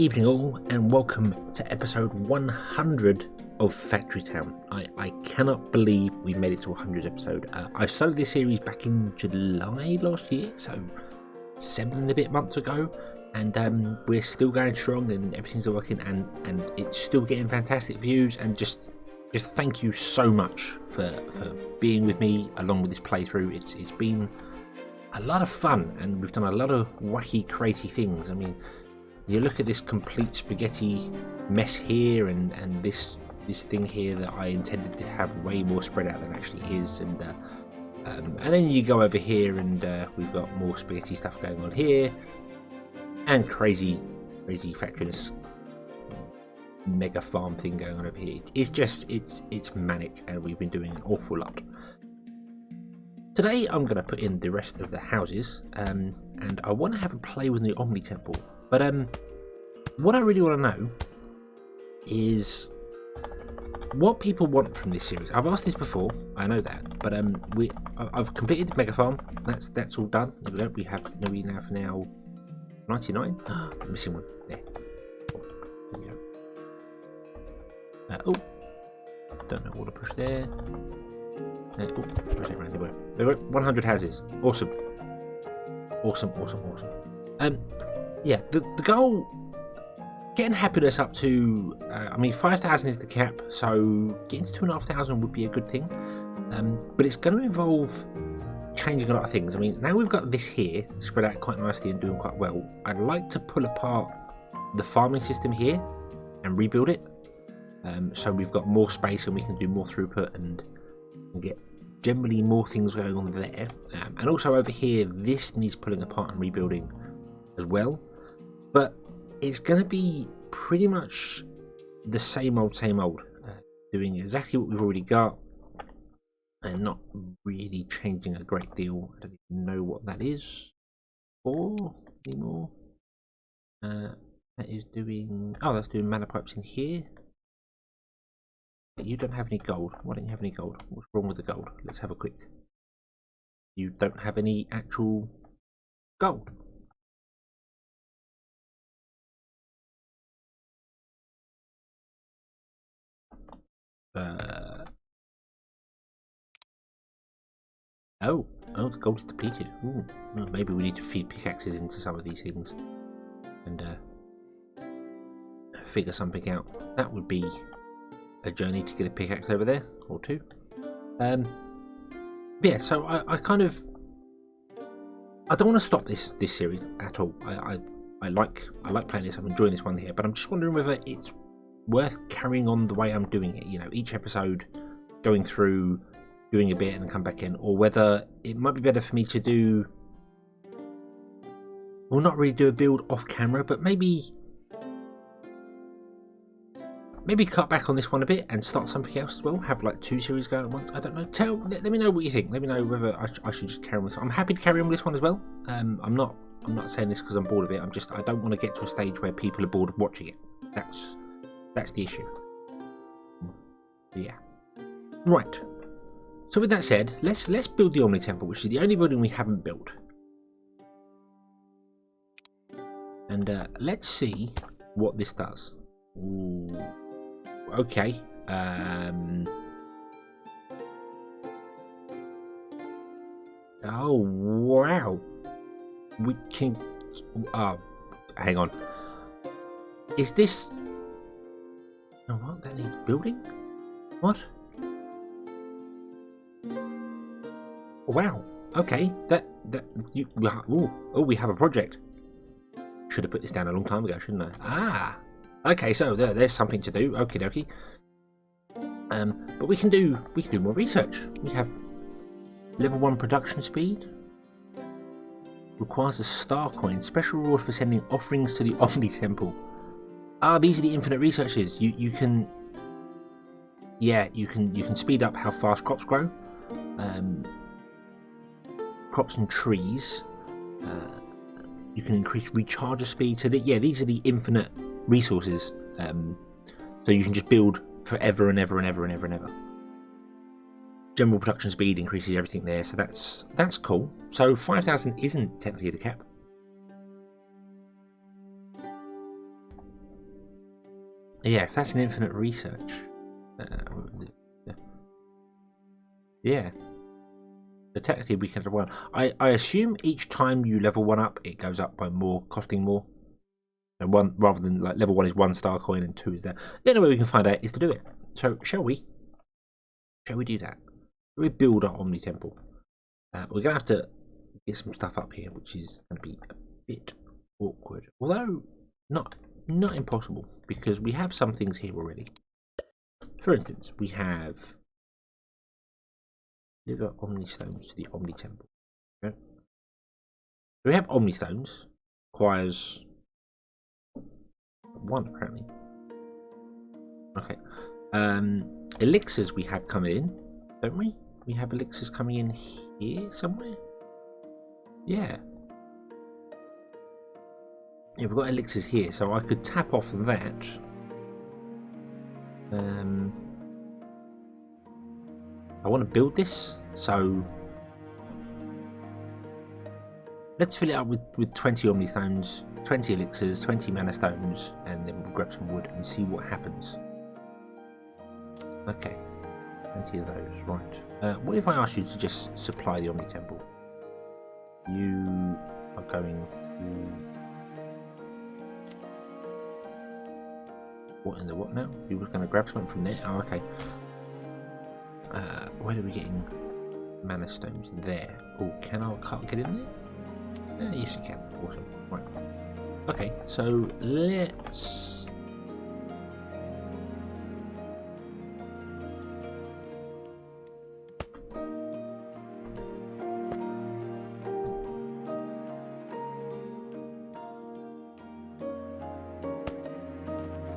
Evening all, and welcome to episode 100 of Factory Town. I cannot believe we made it to 100 episode. I started this series back in July last year, so 7 and a bit months ago, and we're still going strong and everything's working, and it's still getting fantastic views. And just thank you so much for being with me along with this playthrough. It's been a lot of fun, and we've done a lot of wacky, crazy things. I mean, you look at this complete spaghetti mess here, and this thing here that I intended to have way more spread out than actually is, and then you go over here, and we've got more spaghetti stuff going on here, and crazy factoriness mega farm thing going on over here. It's manic, and we've been doing an awful lot. Today I'm going to put in the rest of the houses, and I want to have a play with the OmniTemple. But what I really want to know is what people want from this series. I've asked this before, I know that, but I've completed the mega farm. That's all done. There we go. We have now 99. I'm missing one there. There we go. Don't know what to push there. Push it around there. There we go. 100 houses. Awesome. Yeah, the goal, getting happiness up to, 5,000 is the cap, so getting to 2,500 would be a good thing. But it's going to involve changing a lot of things. I mean, now we've got this here spread out quite nicely and doing quite well. I'd like to pull apart the farming system here and rebuild it, so we've got more space and we can do more throughput and get generally more things going on there. And also over here, this needs pulling apart and rebuilding as well. But it's going to be pretty much the same old, doing exactly what we've already got and not really changing a great deal. I don't even know what that is for anymore. That is doing, that's doing mana pipes in here. You don't have any gold. Why don't you have any gold? What's wrong with the gold? Let's have a quick. You don't have any actual gold. The gold is depleted. Ooh, well, maybe we need to feed pickaxes into some of these things and figure something out. That would be a journey to get a pickaxe over there or two. Yeah, so I don't want to stop this series at all. I like playing this. I'm enjoying this one here, but I'm just wondering whether it's worth carrying on the way I'm doing it, each episode going through, doing a bit and then come back in, or whether it might be better for me to do, well, not really do a build off camera, but maybe cut back on this one a bit and start something else as well, have like 2 series going at once. I don't know. Let me know what you think. Let me know whether I should just carry on with this. I'm happy to carry on with this one as well. I'm not saying this because I'm bored of it. I don't want to get to a stage where people are bored of watching it. That's the issue. Yeah. Right. So with that said, let's build the OmniTemple, which is the only building we haven't built. And let's see what this does. Ooh. Okay. Oh wow. We can. Hang on. Is this? Oh, what? That needs building? What? Wow. Okay. We have a project. Should have put this down a long time ago, shouldn't I? Okay. So there's something to do. Okie dokie. But we can do more research. We have level 1 production speed. Requires a star coin. Special reward for sending offerings to the OmniTemple. These are the infinite researches. You can speed up how fast crops grow, crops and trees. You can increase recharger speed. So these are the infinite resources. So you can just build forever and ever and ever and ever and ever. General production speed increases everything there, so that's cool. So 5,000 isn't technically the cap. Yeah, if that's an infinite research. Yeah. But technically we can have one. I assume each time you level one up, it goes up by more, costing more. And one, rather than like level 1 is 1 star coin and 2 is that. The only way we can find out is to do it. So shall we? Shall we do that? Shall we build our OmniTemple? We're gonna have to get some stuff up here, which is gonna be a bit awkward. Although not impossible, because we have some things here already. For instance, we have deliver Omni Stones to the OmniTemple. Okay. So we have Omni Stones. Requires 1 apparently. Okay. Elixirs we have coming in, don't we? We have elixirs coming in here somewhere. Yeah. Yeah, we've got elixirs here, so I could tap off that. I want to build this, so let's fill it up with 20 Omni Stones, 20 elixirs, 20 mana stones, and then we'll grab some wood and see what happens. Okay, 20 of those, right. What if I ask you to just supply the OmniTemple? You are going to... What in the what now? You were going to grab something from there? Oh, okay. Where are we getting mana stones? There. Oh, can our cart get in there? Yes, you can. Awesome. Right. Okay, so let's...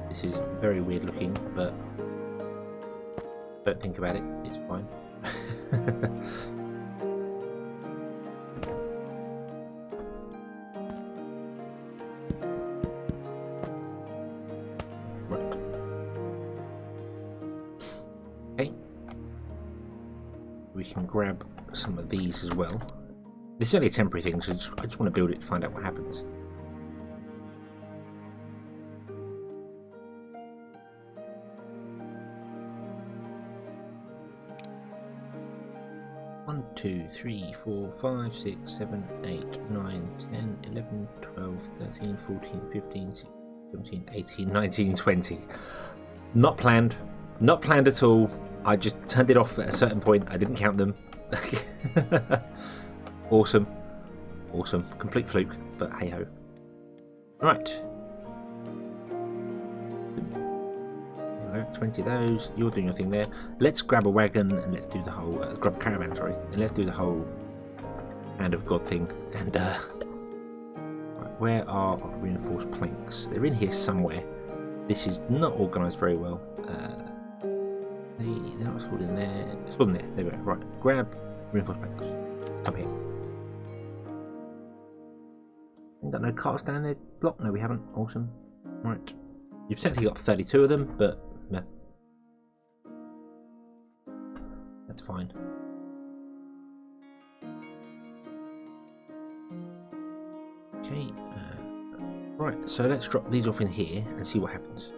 This is very weird looking, but don't think about it, it's fine. Right. Okay. We can grab some of these as well. This is only a temporary thing, so I just want to build it to find out what happens. One, 2, 3, 4, 5, 6, 7, 8, 9, 10, 11, 12, 13, 14, 15, 16, 17, 18, 19, 20. Not planned. Not planned at all. I just turned it off at a certain point. I didn't count them. Awesome. Awesome. Complete fluke, but hey ho. Right. 20 of those. You're doing your thing there. Let's grab a wagon and let's do the whole... grab a caravan, sorry. And let's do the whole Hand of God thing. And, right, where are our reinforced planks? They're in here somewhere. This is not organised very well. They're not stored in there. Stored in there. There we go. Right. Grab reinforced planks. Come here. Ain't got no carts down there. Block? No, we haven't. Awesome. Right. You've technically got 32 of them, but meh. That's fine. Okay. Right. So let's drop these off in here and see what happens.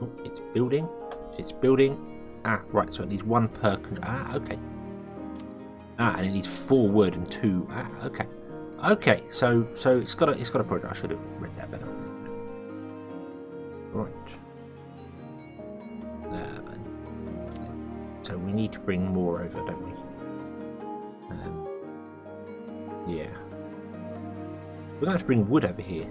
Oh, it's building. It's building. Ah, right. So it needs 1 per. Ah, okay. Ah, and it needs 4 wood and 2. Ah, okay. Okay, so it's got a project. I should have read that better. Right. So we need to bring more over, don't we? Yeah. We're going to have to bring wood over here.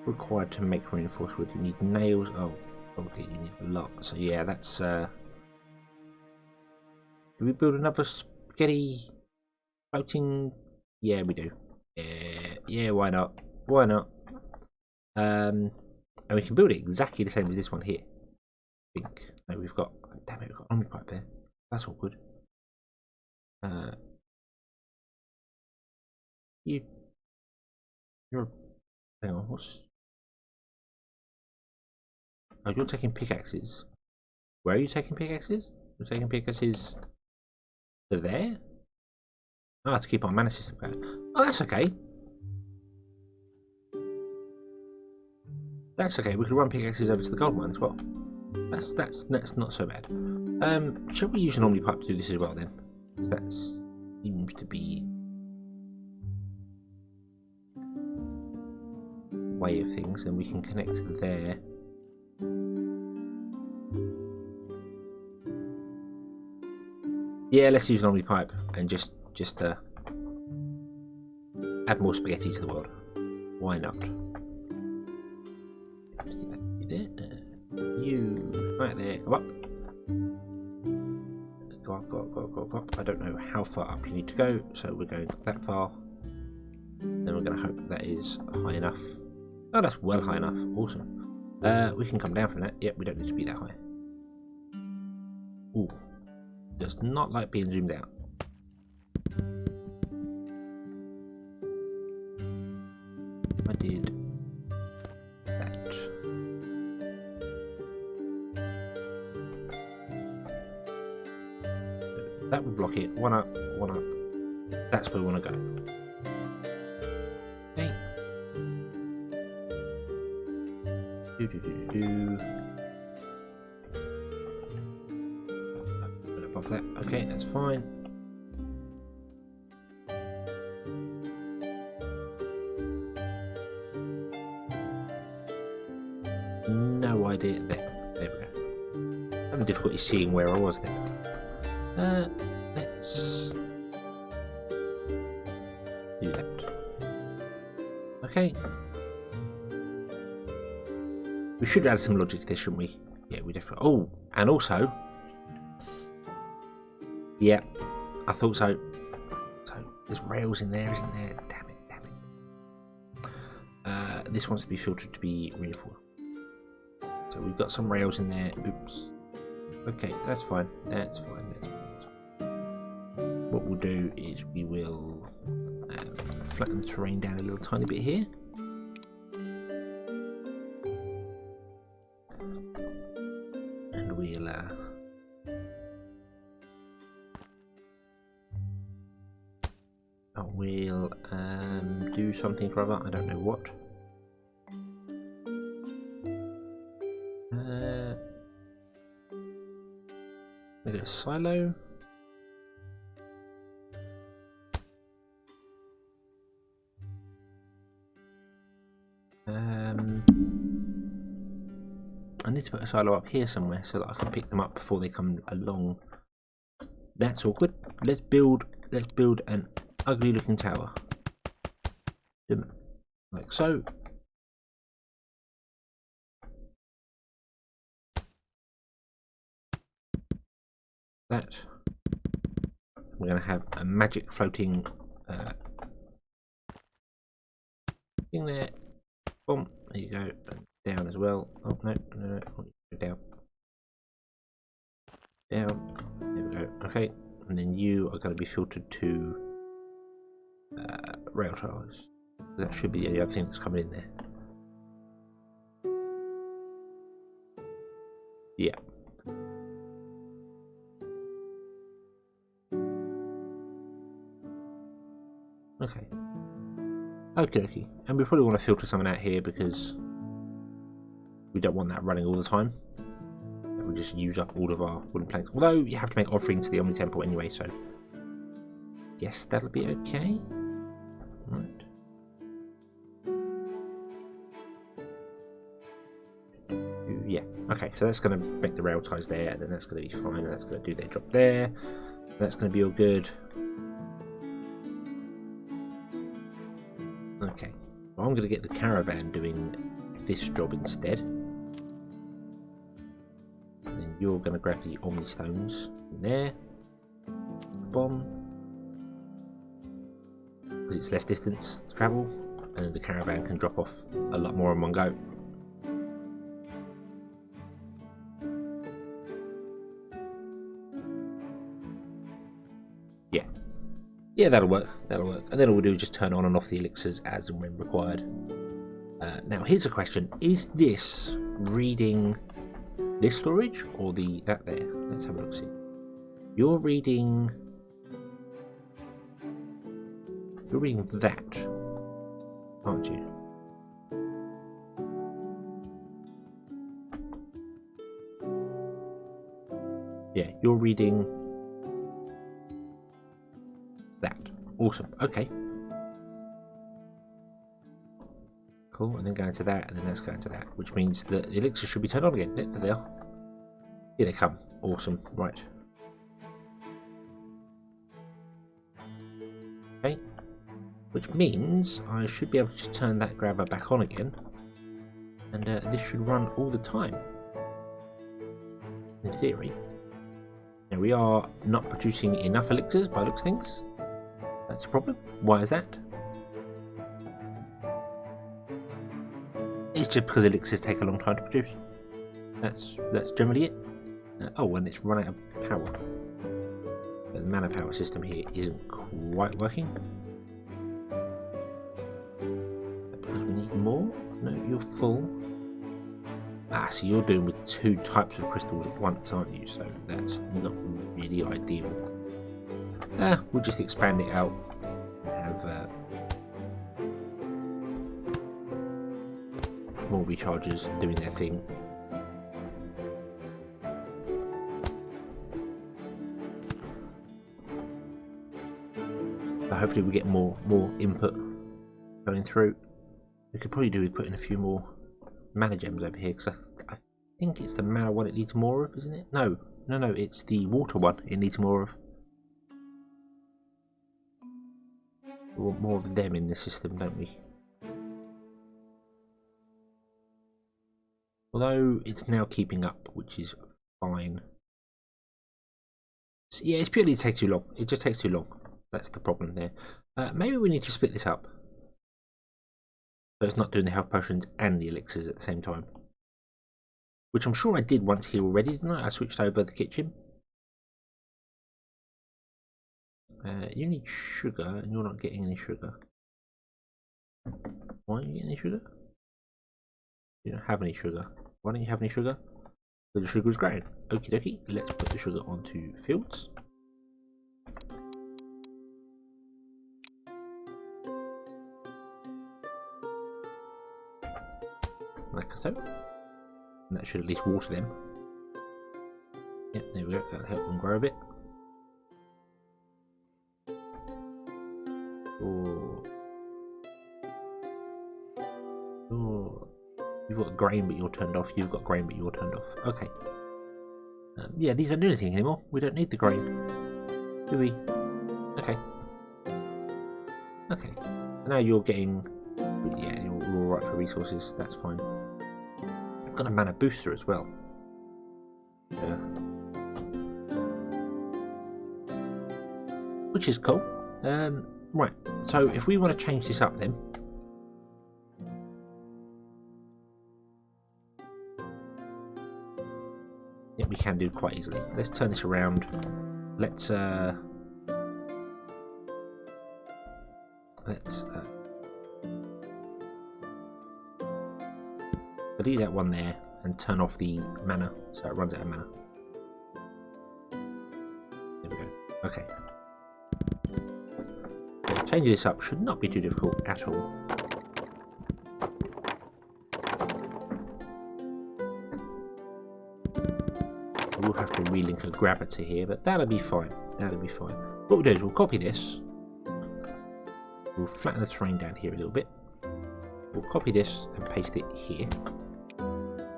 Required to make reinforced wood. You need nails. Oh, probably you need a lot. So yeah, that's. Do we build another spaghetti floating? Yeah, we do. Yeah, why not? Why not? And we can build it exactly the same as this one here. I think. No, we've got. Damn it, we've got Omni pipe there. That's all good. You're. Hang on, what's. Oh, you're taking pickaxes. Where are you taking pickaxes? You're taking pickaxes. They're there? Ah, to keep our mana system going. Oh, that's okay. That's okay. We could run pickaxes over to the gold mine as well. That's not so bad. Shall we use an OmniPipe to do this as well then? That seems to be way of things. Then we can connect to there. Yeah, let's use an OmniPipe and just add more spaghetti to the world. Why not? You right there, go up. Go up. I don't know how far up you need to go, so we're going that far. Then we're going to hope that is high enough. Oh, that's well high enough. Awesome. We can come down from that. Yep, we don't need to be that high. Ooh. Does not like being zoomed out. I did that. That would block it. One up, one up. That's where we want to go. Okay. Above that. Okay, that's fine. No idea. There we go. Having difficulty seeing where I was then. Let's do that. Okay. We should add some logic to this, shouldn't we? Yeah, we definitely. Oh, and also. Yeah, I thought so. So there's rails in there, isn't there? Damn it. This wants to be filtered to be reinforced. So we've got some rails in there. Oops. Okay, that's fine. That's fine. What we'll do is we will flatten the terrain down a little tiny bit here. And we'll do something or other. I don't know what. Maybe a silo. I need to put a silo up here somewhere so that I can pick them up before they come along. That's awkward. Let's build an ugly looking tower. Like so. That. We're going to have a magic floating thing there. Boom. There you go. And down as well. Oh no. Down. Down. There we go. Okay. And then you are going to be filtered to rail towers. That should be the only other thing that's coming in there. Yeah. Okay. Okay. And we probably want to filter something out here because we don't want that running all the time. That would just use up all of our wooden planks. Although you have to make offerings to the OmniTemple anyway, so guess that'll be okay. Right. Yeah. Okay. So that's going to make the rail ties there, and then that's going to be fine, and that's going to do their job there. That's going to be all good. Okay, well, I'm going to get the caravan doing this job instead. And then you're going to grab the Omni stones in there. Bomb. Because it's less distance to travel. And then the caravan can drop off a lot more in one go. Yeah, that'll work. And then all we'll do is just turn on and off the elixirs as and when required. Now, here's a question. Is this reading this storage or that there? Let's have a look. See. You're reading You're reading that, aren't you? Yeah, you're reading that. Awesome. Okay. Cool. And then going to that, and then that's going to that, which means that the elixirs should be turned on again. There they are. Here they come. Awesome. Right. Okay. Which means I should be able to just turn that grabber back on again. And this should run all the time. In theory. Now we are not producing enough elixirs by looks of things. That's a problem. Why is that? It's just because elixirs take a long time to produce. That's generally it. Oh, and it's run out of power. The mana power system here isn't quite working. Because we need more? No, you're full. Ah, so you're doing with 2 types of crystals at once, aren't you? So that's not really ideal. We'll just expand it out. Have more rechargers doing their thing. But hopefully we get more input going through. We could probably do with putting a few more mana gems over here, because I think it's the mana one it needs more of, isn't it? No, it's the water one it needs more of. We want more of them in the system, don't we? Although it's now keeping up, which is fine. So, yeah, it's purely it takes too long. It just takes too long. That's the problem there. Maybe we need to split this up. So it's not doing the health potions and the elixirs at the same time. Which I'm sure I did once here already, didn't I? I switched over the kitchen. You need sugar, and you're not getting any sugar. Why aren't you getting any sugar? You don't have any sugar. Why don't you have any sugar? Because the sugar is growing. Okie dokie, let's put the sugar onto fields. Like so. And that should at least water them. Yep, there we go. That'll help them grow a bit. You've got grain but you're turned off. You've got grain but you're turned off. Okay. Yeah, these don't do anything anymore. We don't need the grain. Do we? Okay. Okay. Now you're getting... Yeah, you're alright for resources. That's fine. I've got a mana booster as well. Yeah. Which is cool. Right, so if we want to change this up then. Yeah, we can do quite easily. Let's turn this around. Let's delete that one there and turn off the mana so it runs out of mana. There we go. Okay. Changing this up should not be too difficult at all. We'll have to relink a grabber to here, but that'll be fine. That'll be fine. What we'll do is we'll copy this. We'll flatten the terrain down here a little bit. We'll copy this and paste it here.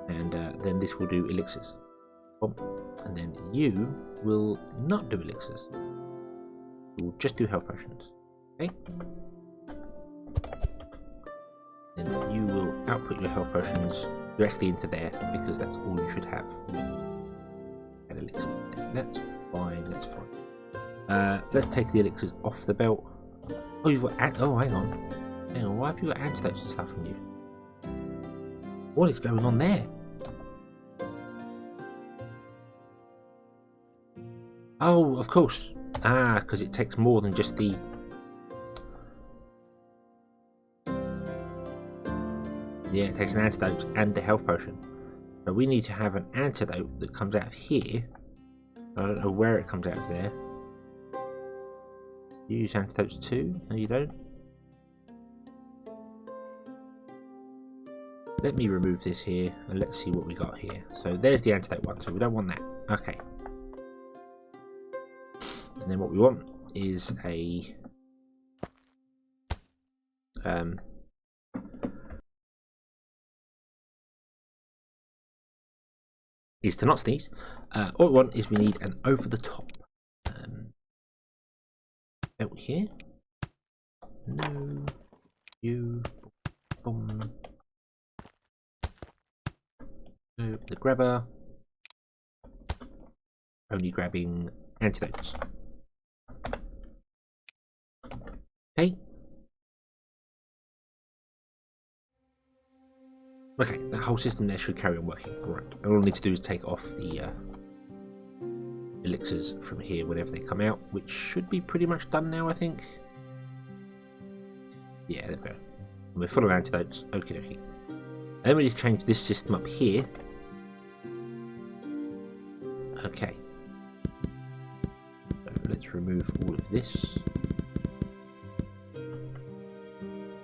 And then this will do elixirs. And then you will not do elixirs. We'll just do health potions. Okay. Then you will output your health potions directly into there because that's all you should have. An elixir. That's fine. That's fine. Let's take the elixirs off the belt. Oh, you've got. Oh, hang on. Hang on. Why have you got antidotes and stuff in you? What is going on there? Oh, of course. Ah, because it takes more than just the. Yeah, it takes an antidote and a health potion. So we need to have an antidote that comes out of here. I don't know where it comes out of there. You use antidotes too? No, you don't. let me remove this here and let's see what we got here. So there's the antidote one, so we don't want that. Okay. And then what we want is a is to not sneeze. What we want is we need an over the top out here. No, you, boom. So the grabber, only grabbing antidotes. Okay. Okay, that whole system there should carry on working. Right. All I need to do is take off the elixirs from here whenever they come out, which should be pretty much done now, I think. Yeah, there we go. And we're full of antidotes. Okie dokie. And then we need to change this system up here. Okay. So let's remove all of this.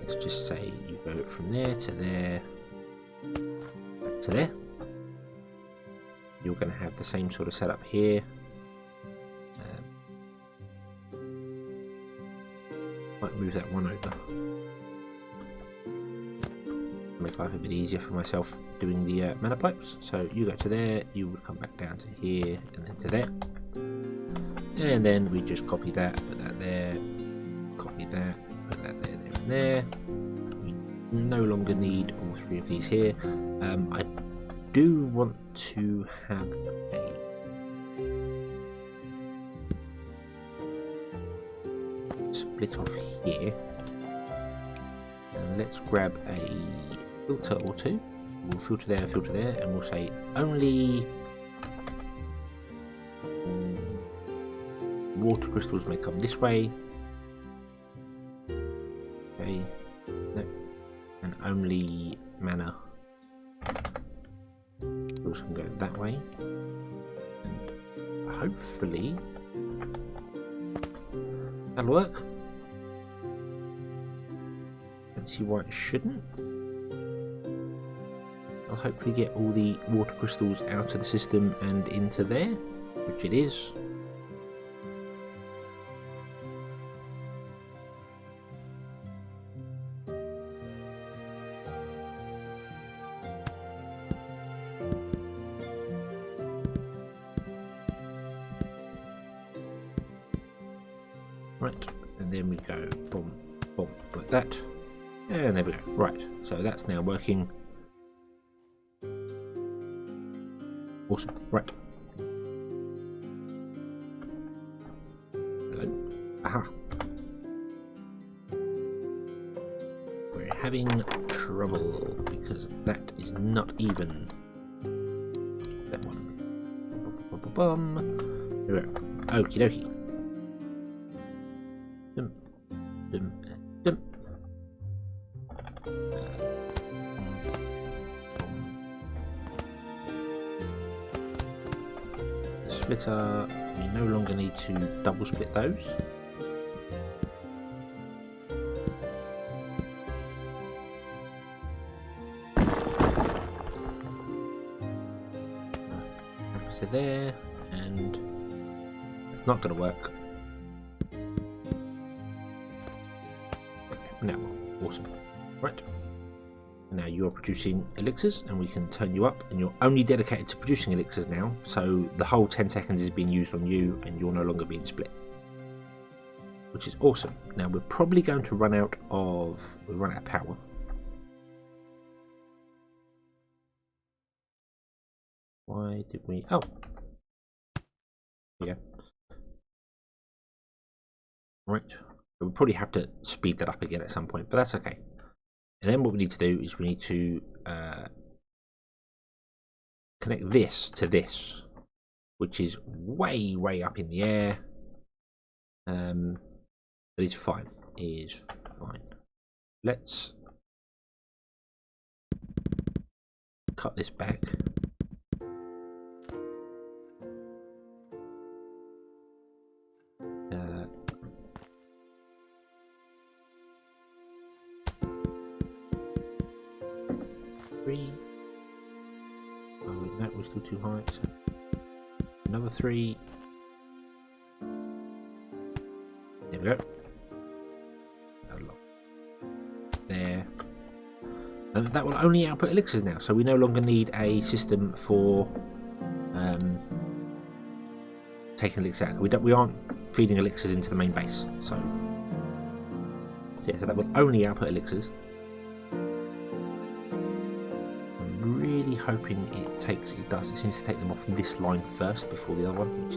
Let's just say you go from there to there. To there. You're going to have the same sort of setup here. Might move that one over. Make life a bit easier for myself doing the mana pipes. So you go to there, you would come back down to here, and then to there. And then we just copy that, put that there, copy that, put that there, there, and there. We no longer need all three of these here. I do want to have a split off here, and let's grab a filter or two. We'll filter there, and we'll say only water crystals may come this way. Okay, no, and only mana can go that way, and hopefully that'll work. Don't see why it shouldn't. I'll hopefully get all the water crystals out of the system and into there, which it is. Right, and then we go boom, boom, like that, and there we go. Right, so that's now working. Awesome. Right. Hello. Aha. We're having trouble because that is not even. That one. Bum. There we go. Okie dokie. Dum, dum, dum. The splitter, we no longer need to double split those. So there, and it's not going to work. Now, awesome. Right. Now you're producing elixirs, and we can turn you up, and you're only dedicated to producing elixirs now, so the whole 10 seconds is being used on you, and you're no longer being split. Which is awesome. Now we're probably going to run out of power. Why did we... Oh! Yeah. Right. We'll probably have to speed that up again at some point, but that's okay. And then what we need to do is we need to connect this to this, which is way, way up in the air. But it's fine. It is fine. Let's cut this back. 3. Oh, wait, that was still too high. So another 3. There we go. There. And that will only output elixirs now, so we no longer need a system for taking elixirs out. We aren't feeding elixirs into the main base, so yeah, so that will only output elixirs. I'm really hoping it does. It seems to take them off this line first before the other one, which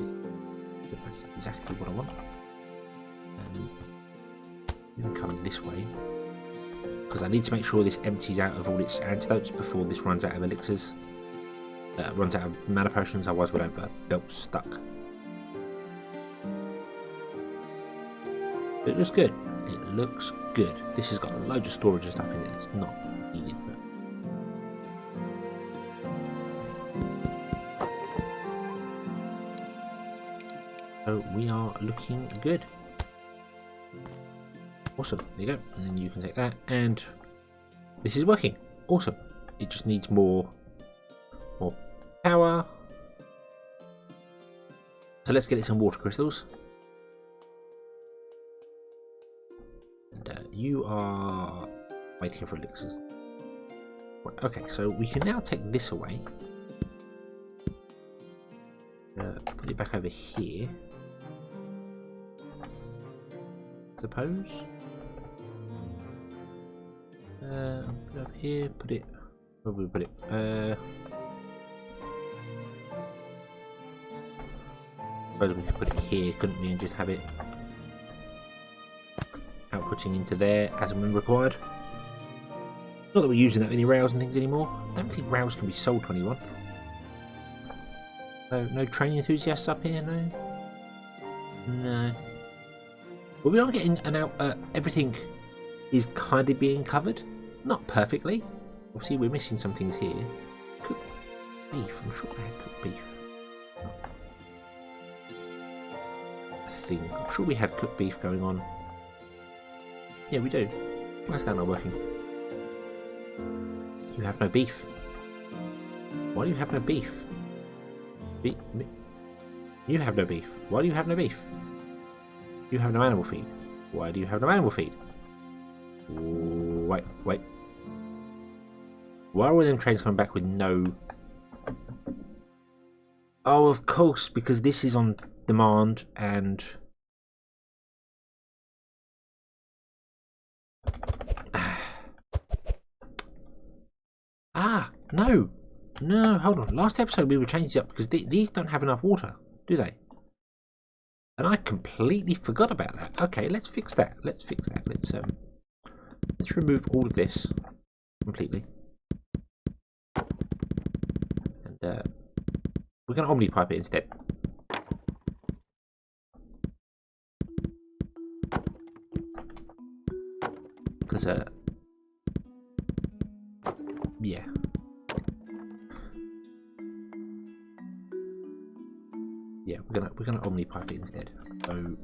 is exactly what I want. We can come this way because I need to make sure this empties out of all its antidotes before this runs out of elixirs. Runs out of mana potions, otherwise we'll have belt stuck. But it looks good. It looks good. This has got loads of storage and stuff in it. It's not needed, but so we are looking good. Awesome. There you go. And then you can take that, and this is working. Awesome. It just needs more power. So let's get it some water crystals. You are waiting for elixirs. Right, okay, so we can now take this away. Put it back over here. Suppose. Put it over here. Put it. Where would we put it? Suppose we could put it here, couldn't we, and just have it outputting into there as and when required. Not that we're using that many rails and things anymore. I don't think rails can be sold to anyone. No train enthusiasts up here, no? No. Well, we are getting everything is kind of being covered. Not perfectly. Obviously, we're missing some things here. Cooked beef. I'm sure I had cooked beef. I'm sure we had cooked beef going on. Yeah, we do. Why is that not working? You have no beef. Why do you have no beef? You have no beef. Why do you have no beef? You have no animal feed. Why do you have no animal feed? Wait. Why are all them trains coming back with no... Oh, of course, because this is on demand and... No, hold on. Last episode we were changing it up because these don't have enough water, do they? And I completely forgot about that. Okay, let's fix that. Let's remove all of this completely. And we're going to OmniPipe it instead. Because yeah. Yeah, we're gonna OmniPipe it instead. So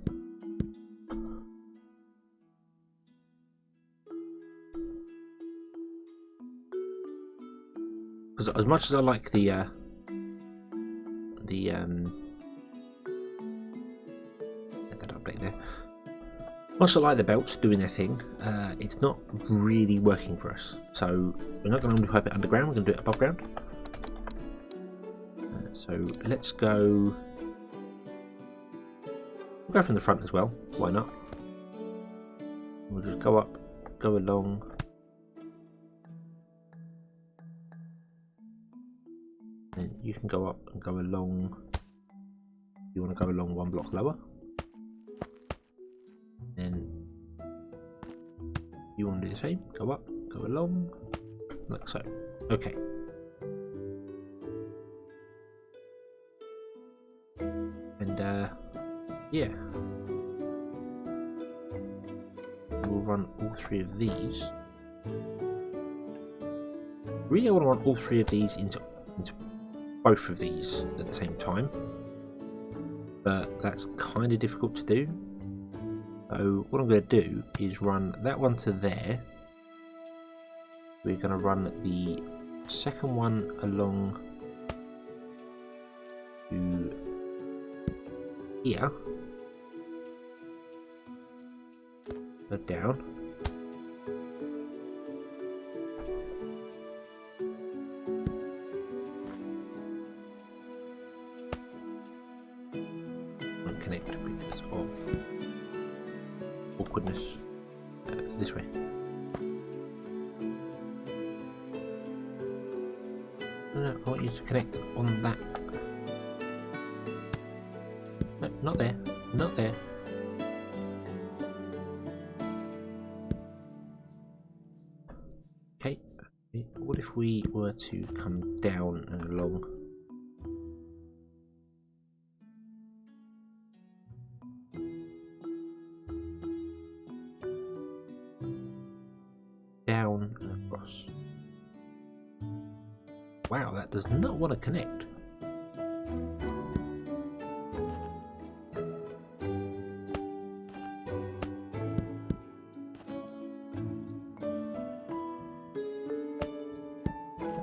because as much as I like the get that update there. Much as I like the belts doing their thing, it's not really working for us. So we're not going to OmniPipe it underground. We're going to do it above ground. So let's go. We'll go from the front as well, why not? We'll just go up, go along. And you can go up and go along. You want to go along one block lower. Then you want to do the same, go up, go along, like so. Okay. And yeah, we'll run all three of these. Really, I want to run all three of these into both of these at the same time, but that's kind of difficult to do. So what I'm going to do is run that one to there. We're going to run the second one along to here. Go down. Won't connect because of awkwardness. This way. No, I want you to connect on that. No, not there. Not there. Okay. What if we were to come down and along? Down and across. Wow, that does not want to connect.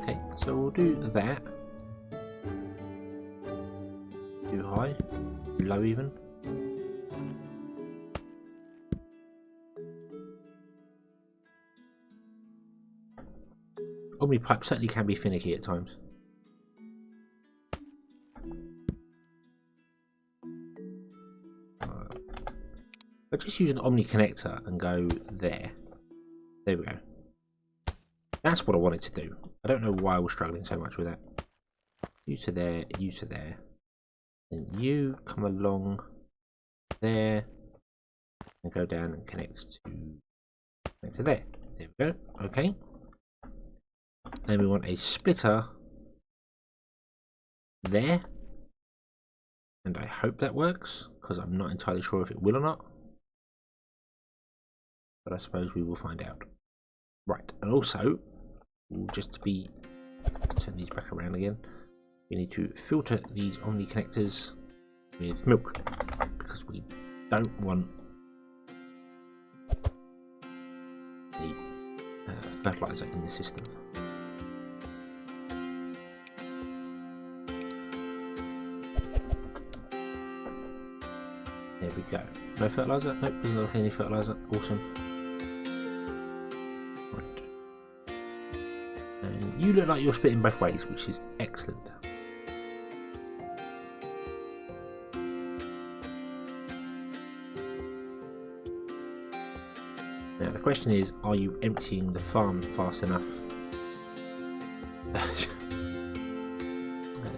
Okay, so we'll do that. Too high, too low even. OmniPipe certainly can be finicky at times. I'll just use an Omni connector and go there. There we go. That's what I wanted to do. I don't know why I was struggling so much with that. You to there, you to there. Then you come along there and go down and connect to there. There we go. Okay. Then we want a splitter there, and I hope that works because I'm not entirely sure if it will or not, but I suppose we will find out. Right, and also just to be turn these back around again, we need to filter these Omni connectors with milk because we don't want the fertilizer in the system. There we go. No fertilizer? Nope, doesn't look like any fertilizer. Awesome. Right. And you look like you're splitting both ways, which is excellent. Now the question is, are you emptying the farm fast enough?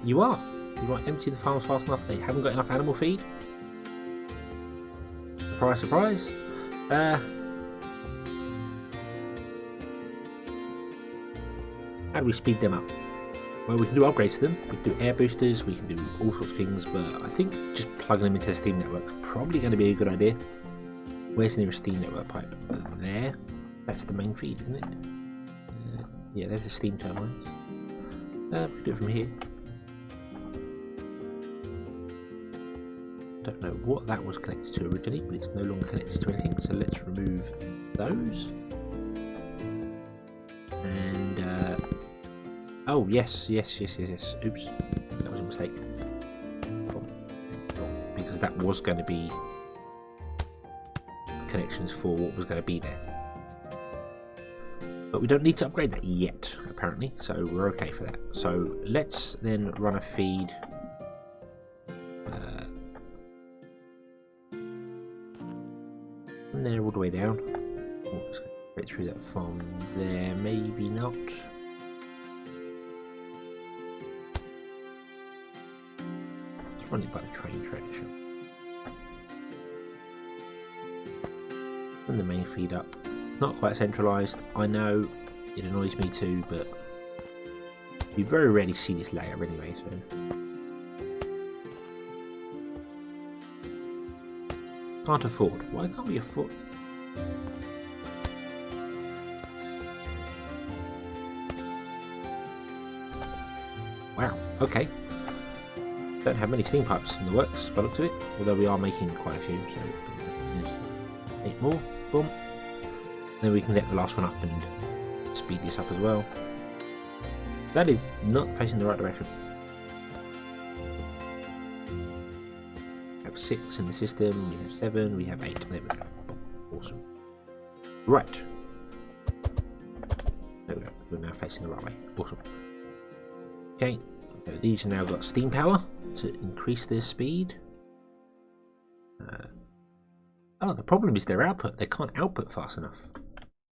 You are. You are emptying the farms fast enough. They haven't got enough animal feed. Surprise, surprise. How do we speed them up? Well, we can do upgrades to them. We can do air boosters. We can do all sorts of things. But I think just plugging them into the Steam network is probably going to be a good idea. Where's the nearest Steam network pipe? There. That's the main feed, isn't it? Yeah, there's the Steam turbines. We can do it from here. Don't know what that was connected to originally, but it's no longer connected to anything, so let's remove those. And oh yes. Oops, that was a mistake. Because that was going to be connections for what was going to be there. But we don't need to upgrade that yet, apparently, so we're okay for that. So let's then run a feed. From there all the way down. Oh, let's go straight through that farm there, maybe not. Let's run it by the train station. And the main feed up. Not quite centralised, I know, it annoys me too, but we very rarely see this layer anyway, so. Can't afford. Why can't we afford? Wow, okay. Don't have many steam pipes in the works by the looks of it, although we are making quite a few, so 8 more, boom. Then we can get the last one up and speed this up as well. That is not facing the right direction. We have 6 in the system, we have 7, we have 8. There we go. Awesome. Right. There we go. We're now facing the right way. Awesome. Okay, so these have now got steam power to increase their speed. Oh, the problem is their output. They can't output fast enough.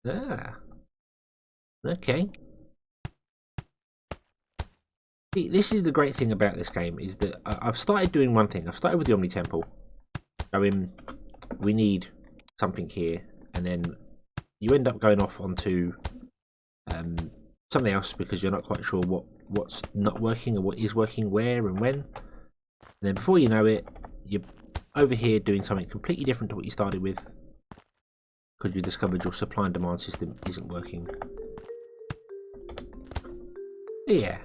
Ah. Okay. See, this is the great thing about this game, is that I've started doing one thing. I've started with the OmniTemple. Going, we need something here, and then you end up going off onto something else because you're not quite sure what's not working and what is working where and when. And then before you know it, you're over here doing something completely different to what you started with because you discovered your supply and demand system isn't working. Yeah.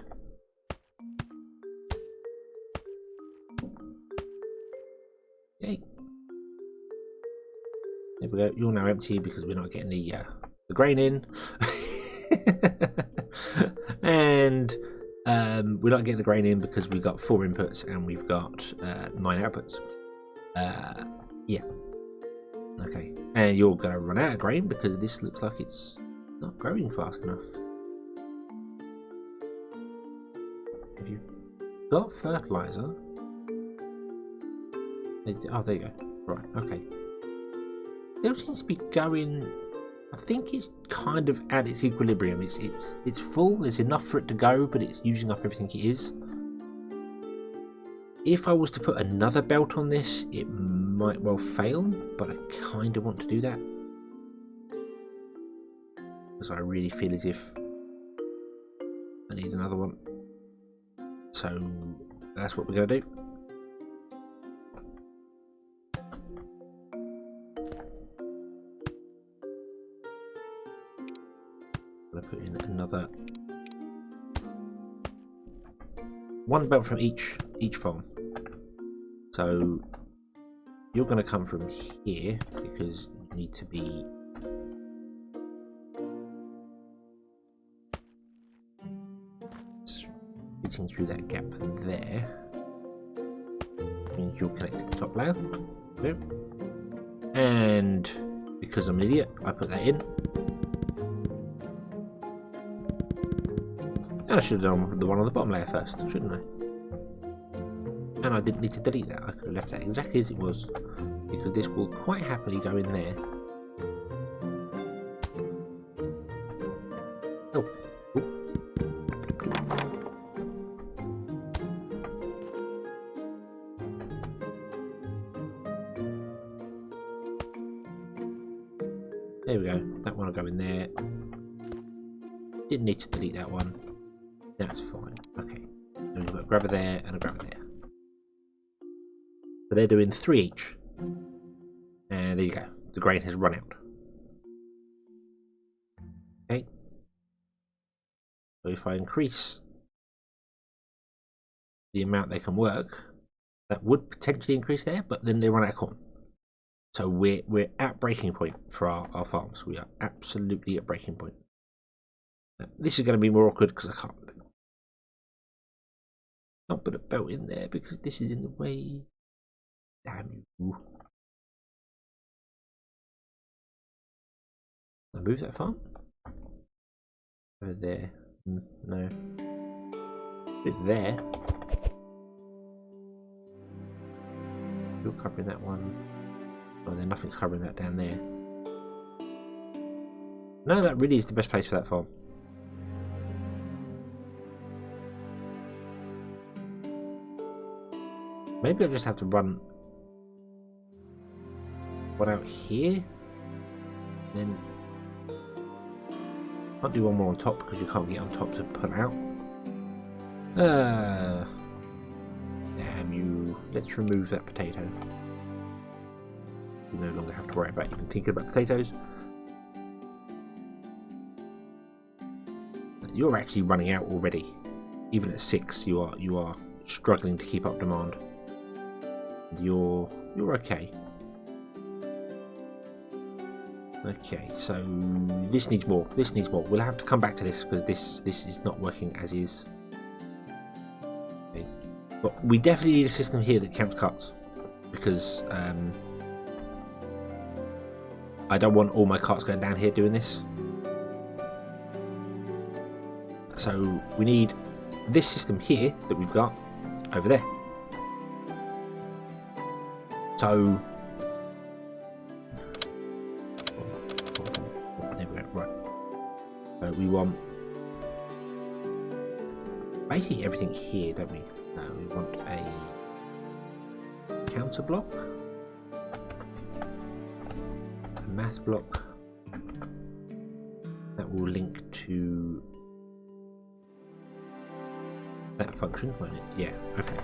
Okay. There we go. You're now empty because we're not getting the grain in. And we're not getting the grain in because we've got 4 inputs and we've got 9 outputs. Yeah. Okay. And you're going to run out of grain because this looks like it's not growing fast enough. Have you got fertilizer? Oh, there you go. Right, okay. It all seems to be going... I think it's kind of at its equilibrium. It's full, there's enough for it to go, but it's using up everything it is. If I was to put another belt on this, it might well fail, but I kind of want to do that. Because I really feel as if I need another one. So that's what we're going to do. I'm going to put in another one belt from each farm. So you're going to come from here because you need to be fitting through that gap there. Means you're connected to the top layer. Okay. And because I'm an idiot, I put that in. And I should have done the one on the bottom layer first, shouldn't I? And I didn't need to delete that. I could have left that exactly as it was, because this will quite happily go in there. Oh. There we go. That one will go in there. Didn't need to delete that one. That's fine. Okay. And we've got a grabber there and a grabber there. So they're doing 3 each. And there you go. The grain has run out. Okay. So if I increase the amount they can work, that would potentially increase there, but then they run out of corn. So we're at breaking point for our farms. We are absolutely at breaking point. This is going to be more awkward because I can't put a belt in there because this is in the way. Damn you. I move that farm? Over there. No. Bit there. You're covering that one. Oh, then nothing's covering that down there. No, that really is the best place for that farm. Maybe I just have to run one out here. Then can't do one more on top because you can't get on top to put out. Damn you. Let's remove that potato. You no longer have to worry about even thinking about potatoes. You're actually running out already. Even at 6, you are struggling to keep up demand. You're okay. Okay, so this needs more. This needs more. We'll have to come back to this because this is not working as is. Okay. But we definitely need a system here that counts carts because I don't want all my carts going down here doing this. So we need this system here that we've got over there. So there we go. Right. So we want basically everything here, don't we? No, we want a counter block, a math block that will link to that function, won't it? Yeah, okay.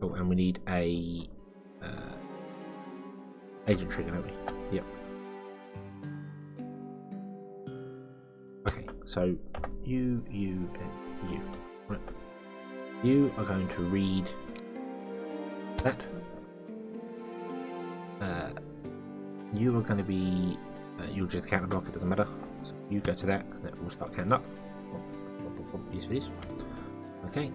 Oh, and we need a agent trigger, don't we? Yep. Okay, so you, and you. Right. You are going to read that. You are going to be, you'll just count the block, it doesn't matter. So you go to that, and that will start counting up. Yes, it is. Okay,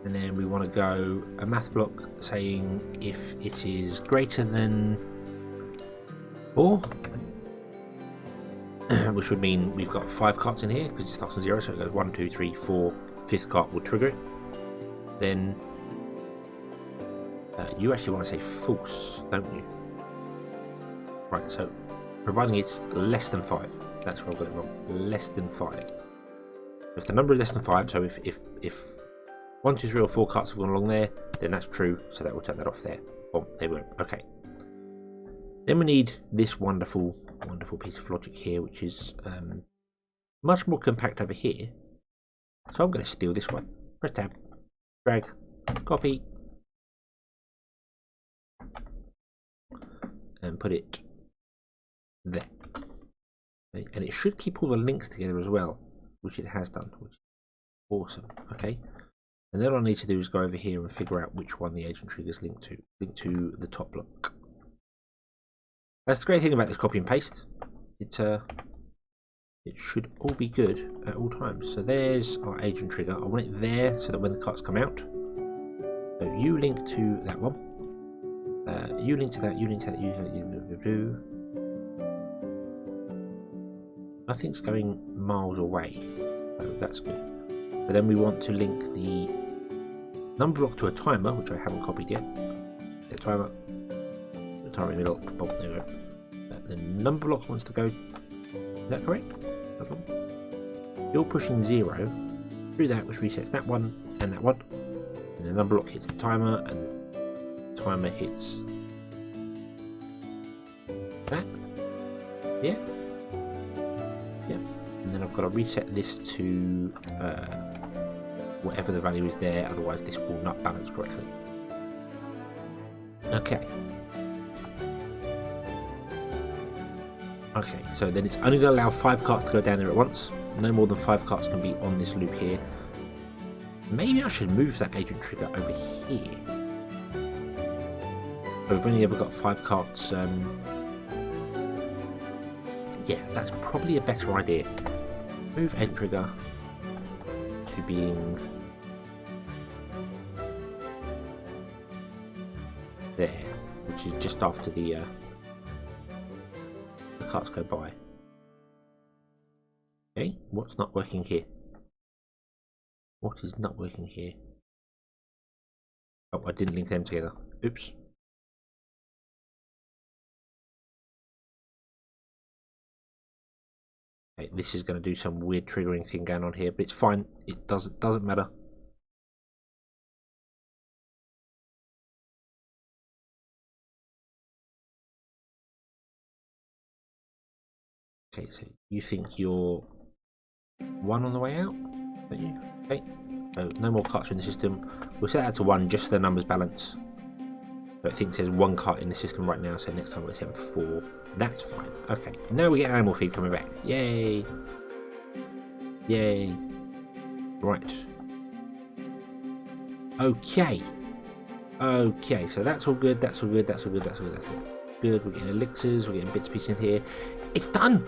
and then we want to go a math block saying if it is greater than 4, which would mean we've got 5 carts in here because it starts on 0, so it goes 1, 2, 3, 4. 5th cart will trigger it. Then you actually want to say false, don't you? Right, so providing it's less than 5. That's where I got it wrong. Less than 5. If the number is less than 5, so if 1, 2, 3 or 4 carts have gone along there, then that's true, so that will take that off there. Oh, there we go. Okay. Then we need this wonderful piece of logic here, which is much more compact over here. So I'm going to steal this one. Press tab, drag, copy, and put it there. Okay. And it should keep all the links together as well, which it has done, which is awesome. Okay. And then all I need to do is go over here and figure out which one the agent trigger is linked to. Link to the top block. That's the great thing about this copy and paste. It should all be good at all times. So there's our agent trigger. I want it there so that when the carts come out. So you link to that one. You link to that, you link to that, you link to that, Nothing's going miles away. So that's good. But then we want to link the number block to a timer, which I haven't copied yet. The timer. The timer in the middle. Boom, there we go. The number block wants to go. Is that correct? You're pushing 0 through that, which resets that one and that one. And the number block hits the timer, and the timer hits that. Yeah. Yeah. And then I've got to reset this to whatever the value is there, otherwise this will not balance correctly. Okay. Okay, so then it's only going to allow 5 carts to go down there at once. No more than 5 carts can be on this loop here. Maybe I should move that agent trigger over here. But we've only ever got 5 carts. Yeah, that's probably a better idea. Move agent trigger to being there, which is just after the carts go by. Okay, what's not working here? What is not working here? Oh, I didn't link them together. Oops. Okay, this is going to do some weird triggering thing going on here, but it's fine. It doesn't matter. Okay, so you think you're 1 on the way out, don't you? Okay, so no more carts in the system. We'll set that to 1 just so the numbers balance. So I think it says 1 cart in the system right now, so next time we'll set 4. That's fine. Okay, now we get animal feed coming back. Yay! Yay! Right. Okay. Okay, so that's all good, that's all good, that's all good, that's all good, that's all good. We're getting elixirs, we're getting bits and pieces in here. It's done!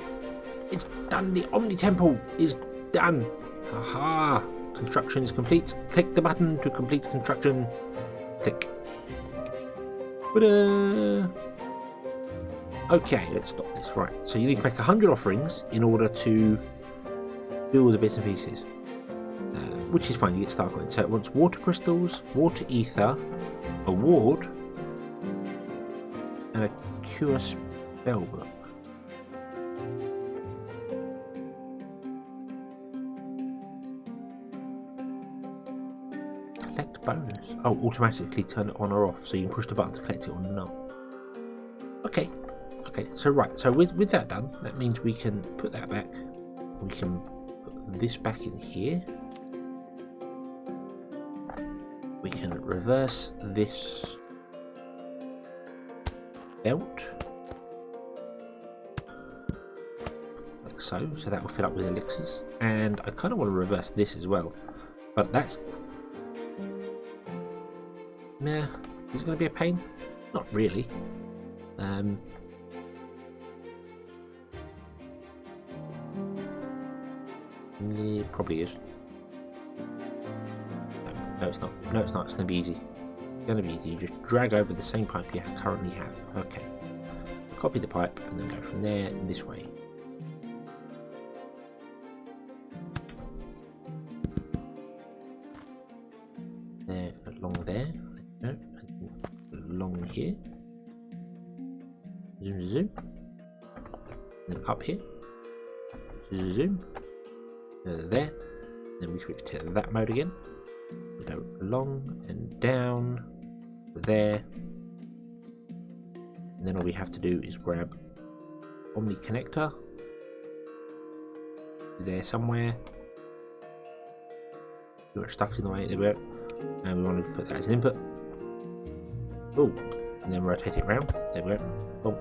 It's done! The OmniTemple is done! Haha! Construction is complete. Click the button to complete construction. Click. Ta-da! Okay, let's stop this. Right, so you need to make 100 offerings in order to do all the bits and pieces. Which is fine, you get start going. So it wants water crystals, water ether, a ward, and a cure spellbook. Collect bonus. Oh, automatically turn it on or off, so you can push the button to collect it or not. Okay, okay. So right, so with that done, that means we can put that back. We can put this back in here. We can reverse this belt like so, so that will fill up with elixirs. And I kind of want to reverse this as well, but that's nah. Is it going to be a pain? Not really. Yeah, probably is. No, it's not. No, it's not. It's going to be easy. It's going to be easy. You just drag over the same pipe you currently have. Okay. Copy the pipe and then go from there this way. There, along there. No, along here. Zoom, zoom. And then up here. Zoom. There. Then we switch to that mode again. We go along and down there, and then all we have to do is grab Omni connector there somewhere. Got stuff in the way, there we go, and we want to put that as an input. Oh, and then rotate it around. There we go. Boom.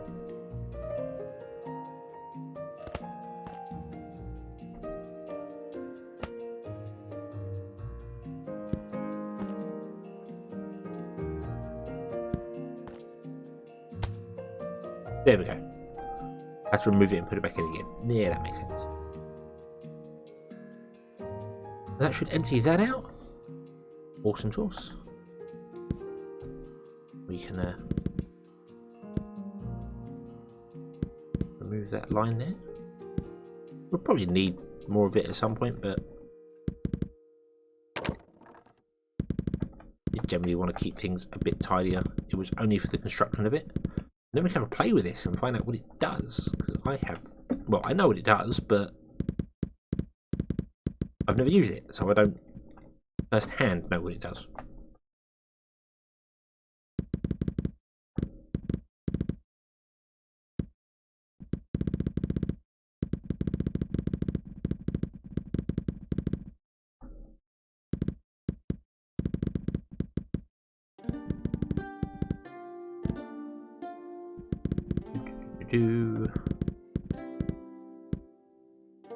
There we go. I have to remove it and put it back in again. Yeah, that makes sense. That should empty that out. Awesome sauce. We can remove that line there. We'll probably need more of it at some point, but I generally want to keep things a bit tidier. It was only for the construction of it. Then we can have a play with this and find out what it does. Because I know what it does, but I've never used it, so I don't firsthand know what it does.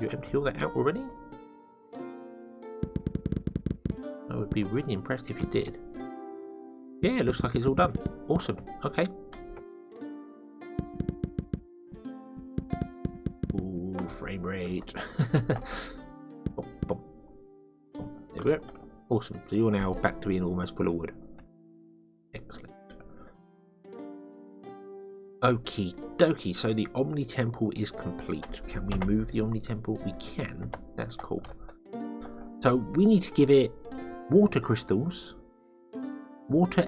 You empty all that out already? I would be really impressed if you did. Yeah, it looks like it's all done. Awesome. Okay. Ooh, frame rate. Bum, bum. There we go. Awesome. So you're now back to being almost full of wood. Excellent. Okie dokie, so the OmniTemple is complete. Can we move the OmniTemple? We can. That's cool. So we need to give it water crystals, water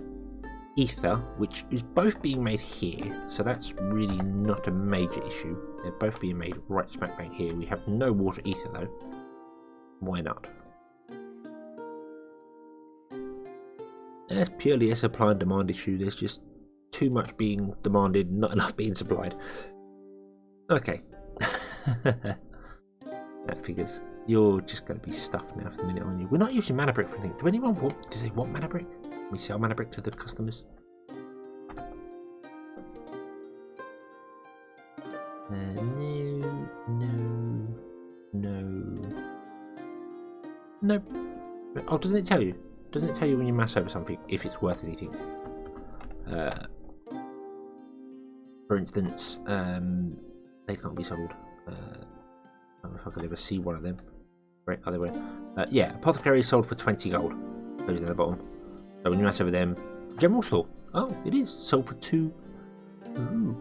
ether, which is both being made here, so that's really not a major issue. They're both being made right smack bang here. We have no water ether though. Why not? That's purely a supply and demand issue. There's just too much being demanded, not enough being supplied. Okay. That figures. You're just going to be stuffed now for the minute, aren't you? We're not using mana brick for anything. Do they want mana brick? Can we sell mana brick to the customers? No. Oh, doesn't it tell you? Doesn't it tell you when you mouse over something if it's worth anything? For instance, they can't be sold. I don't know if I could ever see one of them. Right, other way. Yeah, apothecary is sold for 20 gold. Those at the bottom. So when you mouse over them, general store. Oh, it is sold for 2. Ooh,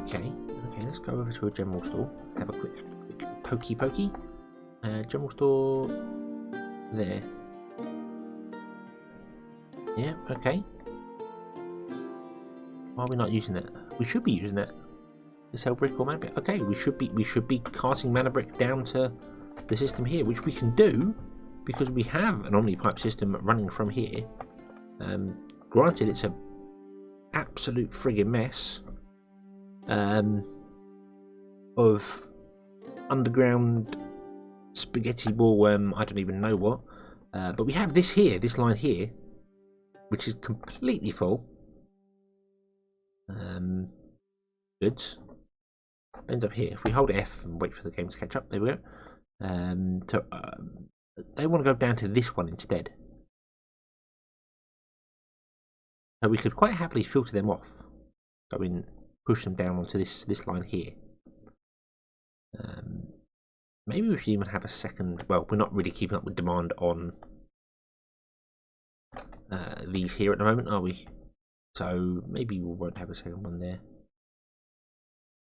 okay. Okay, let's go over to a general store. Have a quick pokey. General store there. Yeah, okay. Why are we not using that? We should be using that to sell brick or mana brick. Okay, we should be carting mana brick down to the system here, which we can do because we have an OmniPipe system running from here. Granted, it's a absolute friggin' mess of underground spaghetti ball. I don't even know what, but we have this line here, which is completely full. Goods ends up here. If we hold F and wait for the game to catch up, there we go. They want to go down to this one instead. So we could quite happily filter them off. Go in, push them down onto this line here. Maybe we should even have a second. Well, we're not really keeping up with demand on these here at the moment, are we? So maybe we won't have a second one there.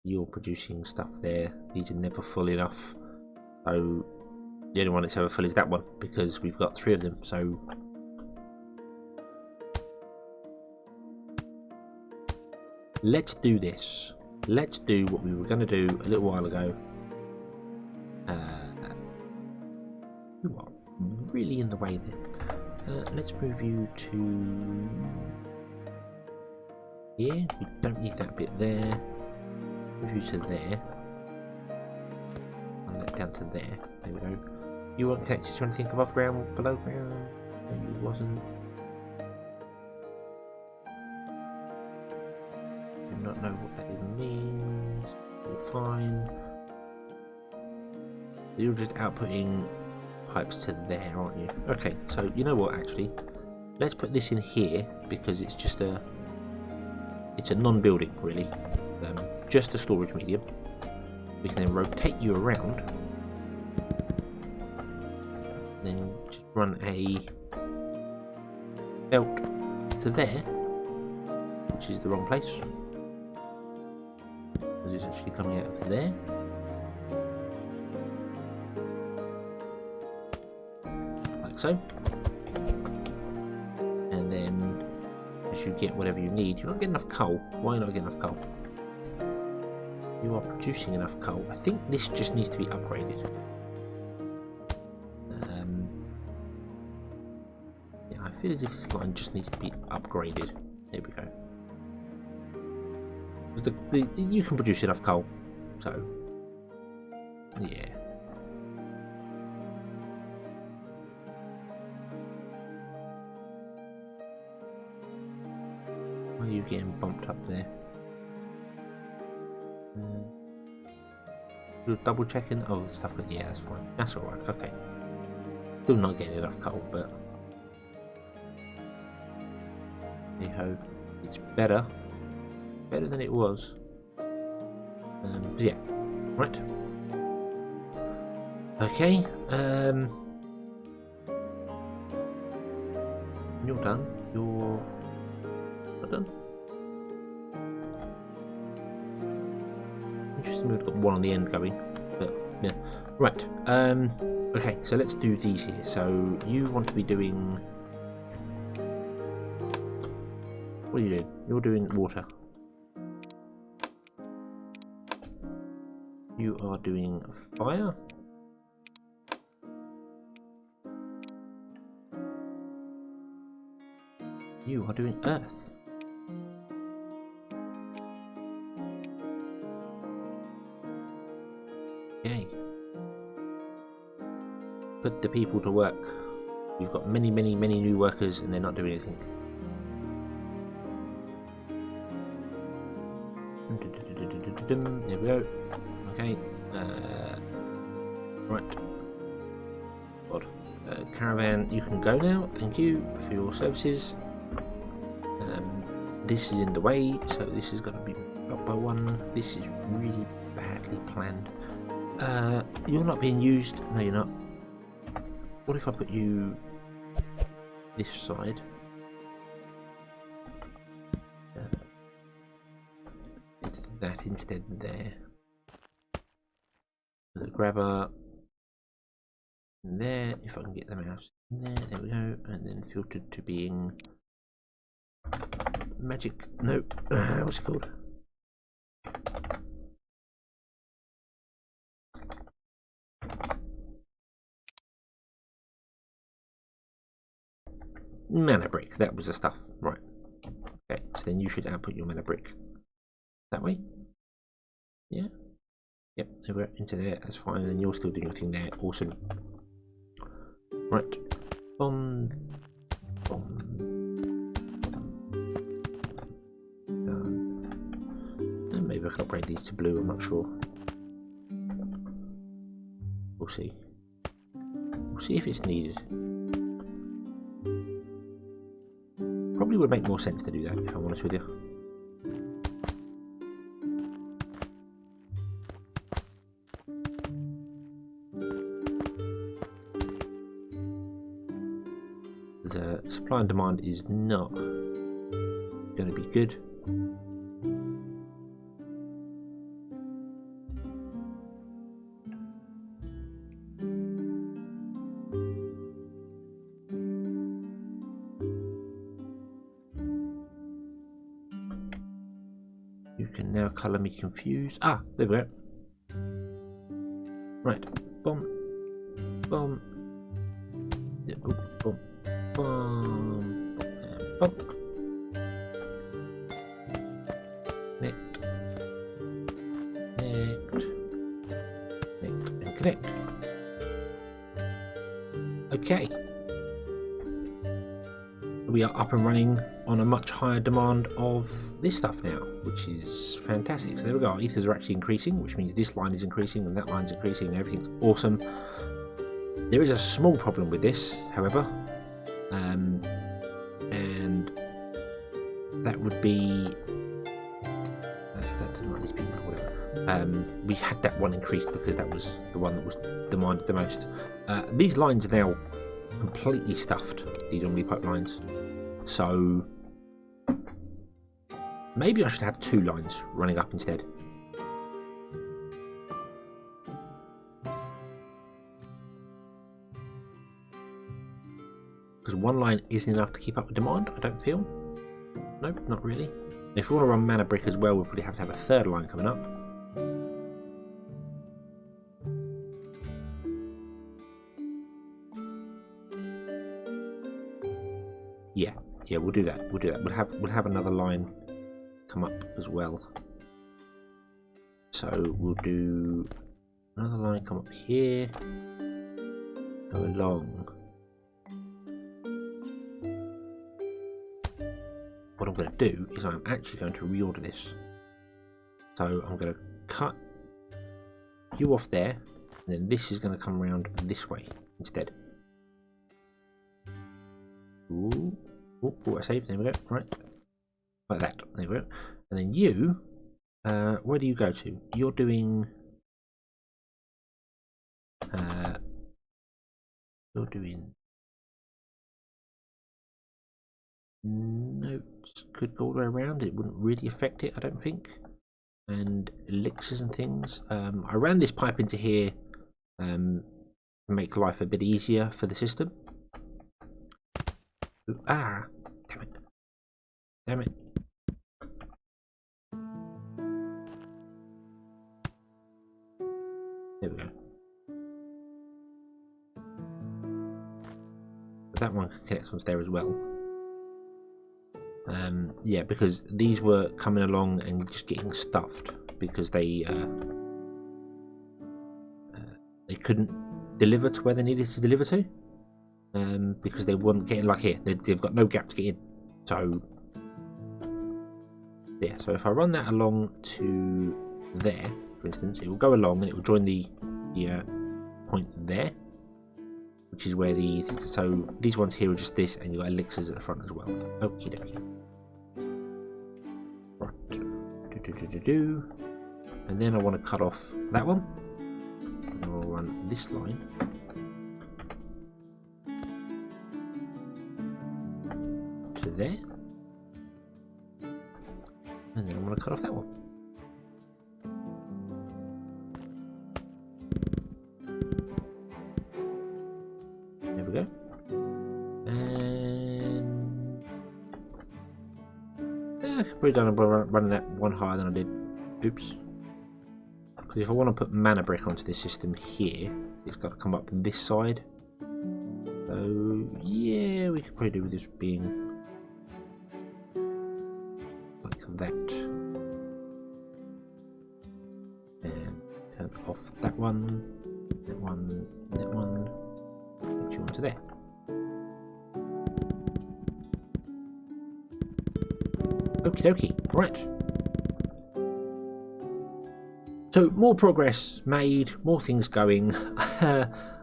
You're producing stuff there. These are never full enough. So the only one that's ever full is that one because we've got 3 of them. So let's do this. Let's do what we were going to do a little while ago. You are really in the way there. Let's move you to here. We don't need that bit there. Move you to there. And that down to there. There we go. You weren't connected to anything above ground, below ground? No, you wasn't. Do not know what that even means. All fine. You're just outputting pipes to there, aren't you? Okay, so you know what, actually? Let's put this in here because it's just it's a non-building, really. Just a storage medium. We can then rotate you around. Then just run a belt to there, which is the wrong place. Because it's actually coming out of there. Like so. And then as you get whatever you need, you're not getting enough coal. Why not get enough coal? You are producing enough coal. I think this just needs to be upgraded. Yeah, I feel as if this line just needs to be upgraded. There we go. You can produce enough coal, so yeah. Why are you getting bumped up there? Double checking. Oh, stuff. Yeah, that's fine. That's alright. Okay. Still not getting enough coal, but hey ho, it's better than it was. Yeah. Right. Okay. You're done. You're not done. Interesting, we've got one on the end going, but yeah. Right. Okay, so let's do these here. So you want to be doing. What are you doing? You're doing water. You are doing fire. You are doing earth. Okay. Put the people to work. We've got many new workers and they're not doing anything. There we go. Okay. Right. God. Caravan, you can go now. Thank you for your services. this is in the way, so this is going to be blocked by 1. This is really badly planned. You're not being used. No, you're not. What if I put you this side? It's that instead there. The grabber there, if I can get the mouse in there we go, and then filtered to being magic. No, what's it called? Mana brick. That was the stuff, right? Okay, so then you should output your mana brick that way. Yeah. Yep, so we're into there, that's fine, and then you're still doing your thing there, awesome. Right, done. And maybe I can upgrade these to blue, I'm not sure. We'll see. We'll see if it's needed. Probably would make more sense to do that, if I'm honest with you. Supply and demand is not going to be good. You can now colour me confused. Ah, there we go. Right, bomb, bomb, oh, bomb. Boom, and bump. Connect, and connect. Okay. We are up and running on a much higher demand of this stuff now, which is fantastic. So there we go, our ethers are actually increasing, which means this line is increasing and that line's increasing and everything's awesome. There is a small problem with this, however. And that would be that doesn't like this being whatever. We had that one increased because that was the one that was demanded the most. These lines are now completely stuffed, these Omni pipelines. So maybe I should have 2 lines running up instead. Because 1 line isn't enough to keep up with demand, I don't feel. Nope, not really. If we want to run mana brick as well, we'll probably have to have a 3rd line coming up. Yeah, we'll do that. We'll do that. We'll have another line come up as well. So we'll do another line come up here, go along. What I'm going to do is I'm actually going to reorder this. So I'm going to cut you off there, and then this is going to come around this way instead. Ooh, I saved. There we go. Right, like that. There we go. And then you, where do you go to? You're doing. You're doing. Notes could go all the way around. It wouldn't really affect it, I don't think. And elixirs and things. I ran this pipe into here, to make life a bit easier for the system. Ooh, ah, damn it! Damn it! There we go. But that one connects onto there as well. Yeah, because these were coming along and just getting stuffed because they couldn't deliver to where they needed to deliver to, because they weren't getting, like here, they've got no gap to get in. So yeah, so if I run that along to there, for instance, it will go along and it will join the point there, which is where the so these ones here are just this, and you've got elixirs at the front as well. Okie dokie. And then I want to cut off that one. And I'll run this line to there. And then I want to cut off that one. There we go. And I could probably done running that one higher than I did. Oops. Because if I want to put mana brick onto this system here, it's got to come up this side. So yeah, we could probably do with this being like that. And turn off that one, that one, that one. Get you onto there. Okie dokie, right. So more progress made, more things going.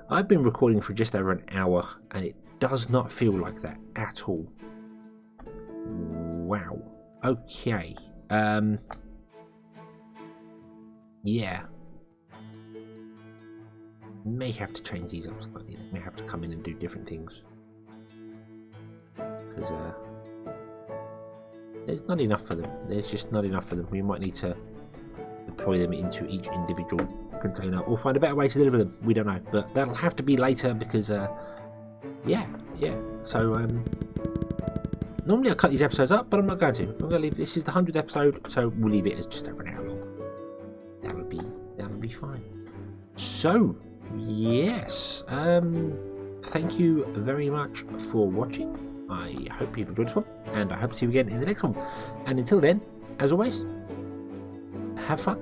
I've been recording for just over an hour and it does not feel like that at all. Wow. Okay. Yeah. May have to change these up slightly. May have to come in and do different things. Because there's not enough for them. There's just not enough for them. We might need to deploy them into each individual container or find a better way to deliver them. We don't know, but that'll have to be later because yeah. So normally I cut these episodes up, but I'm not going to. I'm going to leave. This is the 100th episode, so we'll leave it as just over an hour long. That'll be fine. So yes, thank you very much for watching. I hope you've enjoyed this one, and I hope to see you again in the next one. And until then, as always, have fun.